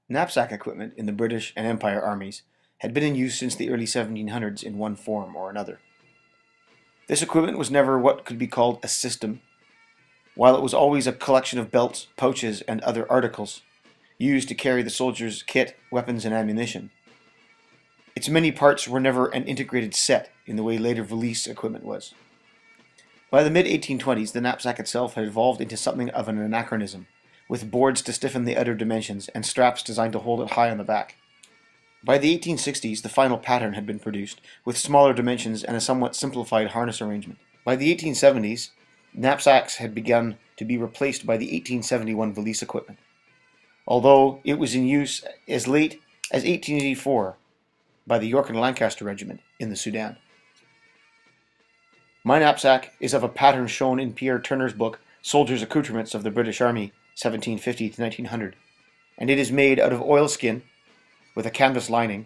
Knapsack equipment in the British and Empire armies had been in use since the early 1700s in one form or another. This equipment was never what could be called a system, while it was always a collection of belts, pouches, and other articles used to carry the soldiers' kit, weapons, and ammunition. Its many parts were never an integrated set in the way later valise equipment was. By the mid-1820s, the knapsack itself had evolved into something of an anachronism, with boards to stiffen the outer dimensions and straps designed to hold it high on the back. By the 1860s, the final pattern had been produced, with smaller dimensions and a somewhat simplified harness arrangement. By the 1870s, knapsacks had begun to be replaced by the 1871 valise equipment, although it was in use as late as 1884 by the York and Lancaster Regiment in the Sudan. My knapsack is of a pattern shown in Pierre Turner's book, Soldiers' Accoutrements of the British Army, 1750 to 1900, and it is made out of oilskin with a canvas lining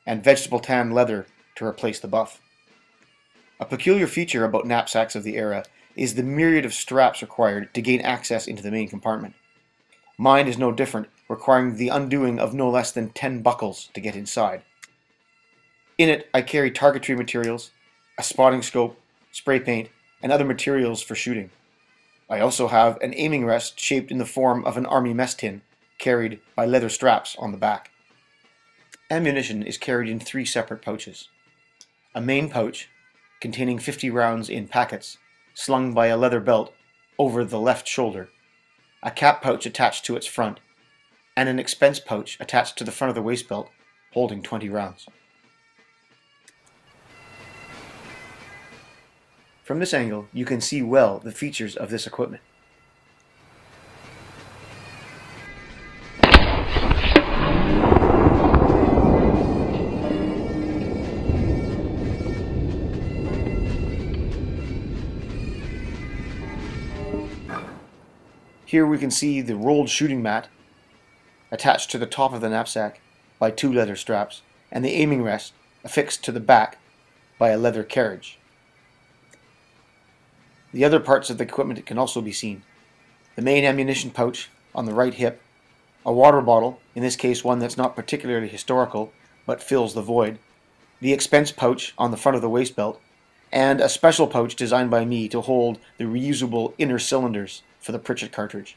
and vegetable tan leather to replace the buff. A peculiar feature about knapsacks of the era is the myriad of straps required to gain access into the main compartment. Mine is no different, requiring the undoing of no less than 10 buckles to get inside. In it, I carry targetry materials, a spotting scope, spray paint, and other materials for shooting. I also have an aiming rest shaped in the form of an army mess tin, carried by leather straps on the back. Ammunition is carried in 3 separate pouches. A main pouch, containing 50 rounds in packets, slung by a leather belt over the left shoulder, a cap pouch attached to its front, and an expense pouch attached to the front of the waist belt, holding 20 rounds. From this angle, you can see well the features of this equipment. Here we can see the rolled shooting mat attached to the top of the knapsack by 2 leather straps, and the aiming rest affixed to the back by a leather carriage. The other parts of the equipment can also be seen. The main ammunition pouch on the right hip, a water bottle, in this case one that's not particularly historical but fills the void, the expense pouch on the front of the waist belt, and a special pouch designed by me to hold the reusable inner cylinders for the Pritchett cartridge.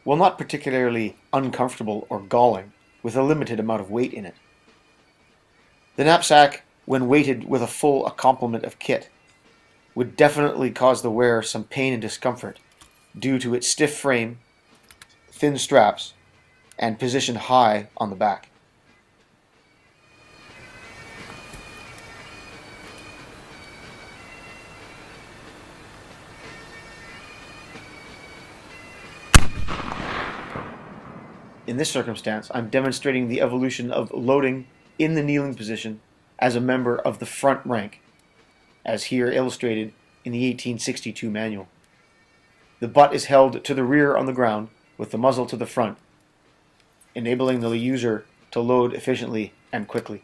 While not particularly uncomfortable or galling, with a limited amount of weight in it. The knapsack, when weighted with a full complement of kit, would definitely cause the wearer some pain and discomfort due to its stiff frame, thin straps, and position high on the back. In this circumstance, I'm demonstrating the evolution of loading in the kneeling position as a member of the front rank, as here illustrated in the 1862 manual. The butt is held to the rear on the ground with the muzzle to the front, enabling the user to load efficiently and quickly.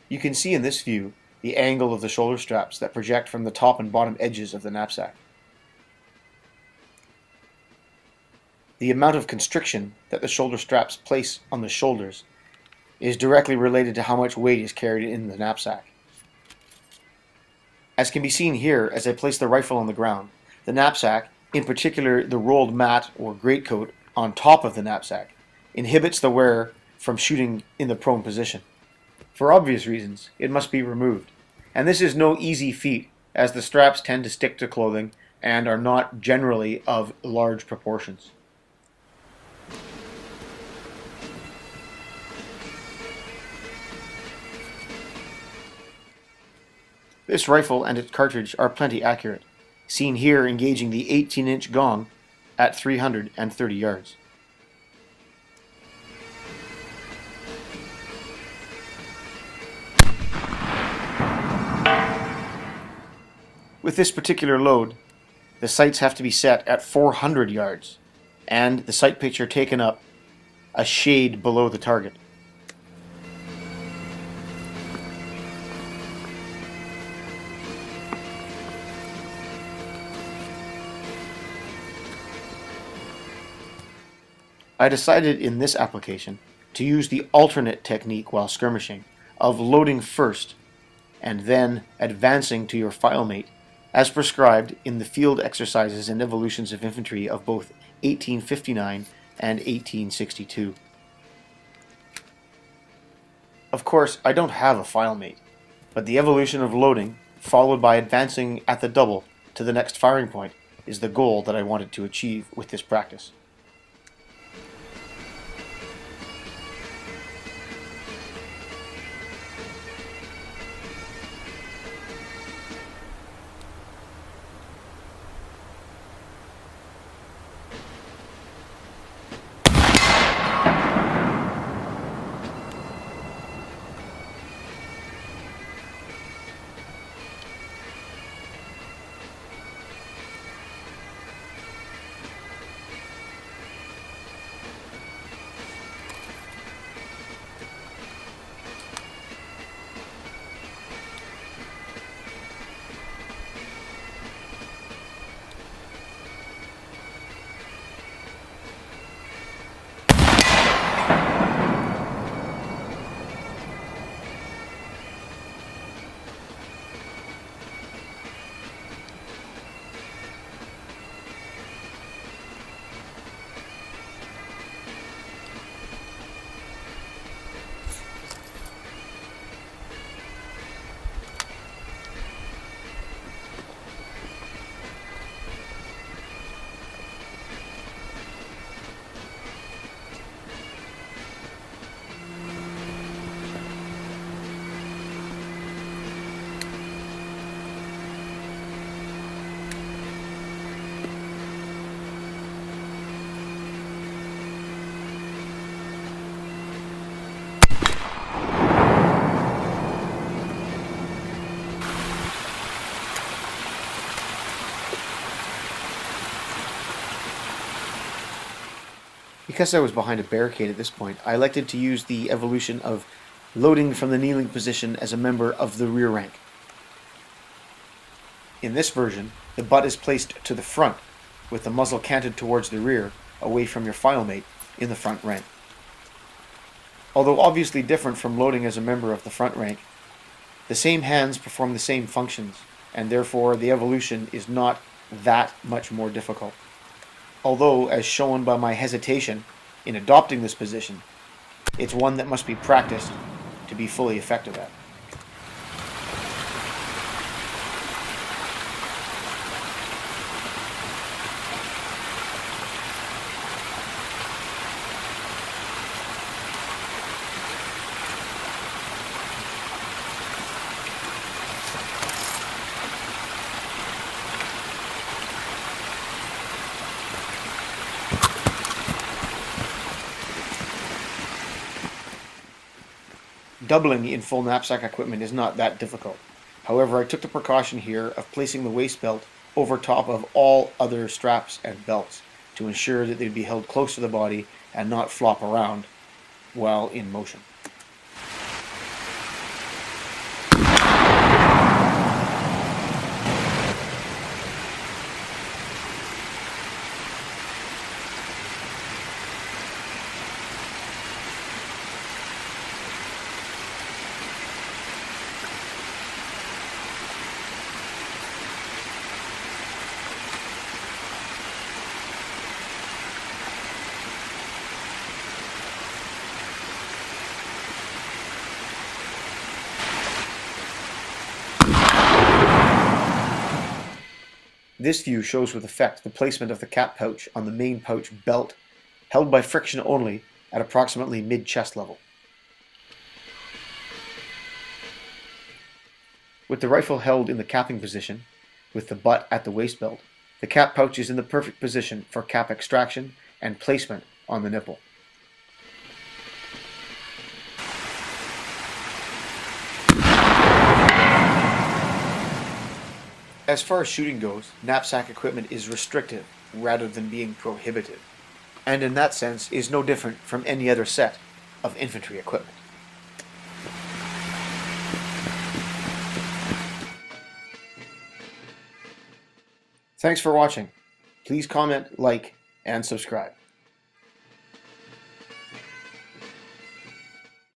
You can see in this view the angle of the shoulder straps that project from the top and bottom edges of the knapsack. The amount of constriction that the shoulder straps place on the shoulders is directly related to how much weight is carried in the knapsack. As can be seen here as I place the rifle on the ground, the knapsack, in particular the rolled mat or greatcoat on top of the knapsack, inhibits the wearer from shooting in the prone position. For obvious reasons, it must be removed, and this is no easy feat as the straps tend to stick to clothing and are not generally of large proportions. This rifle and its cartridge are plenty accurate, seen here engaging the 18-inch gong at 330 yards. With this particular load, the sights have to be set at 400 yards, and the sight picture taken up a shade below the target. I decided in this application to use the alternate technique while skirmishing of loading first and then advancing to your filemate as prescribed in the Field Exercises and Evolutions of Infantry of both 1859 and 1862. Of course, I don't have a filemate, but the evolution of loading, followed by advancing at the double to the next firing point, is the goal that I wanted to achieve with this practice. Because I was behind a barricade at this point, I elected to use the evolution of loading from the kneeling position as a member of the rear rank. In this version, the butt is placed to the front, with the muzzle canted towards the rear, away from your filemate in the front rank. Although obviously different from loading as a member of the front rank, the same hands perform the same functions, and therefore the evolution is not that much more difficult. Although, as shown by my hesitation in adopting this position, it's one that must be practiced to be fully effective at. Doubling in full knapsack equipment is not that difficult. However, I took the precaution here of placing the waist belt over top of all other straps and belts to ensure that they'd be held close to the body and not flop around while in motion. This view shows with effect the placement of the cap pouch on the main pouch belt, held by friction only at approximately mid-chest level. With the rifle held in the capping position, with the butt at the waist belt, the cap pouch is in the perfect position for cap extraction and placement on the nipple. As far as shooting goes, knapsack equipment is restrictive rather than being prohibitive, and in that sense is no different from any other set of infantry equipment. Thanks for watching. Please comment, like, and subscribe.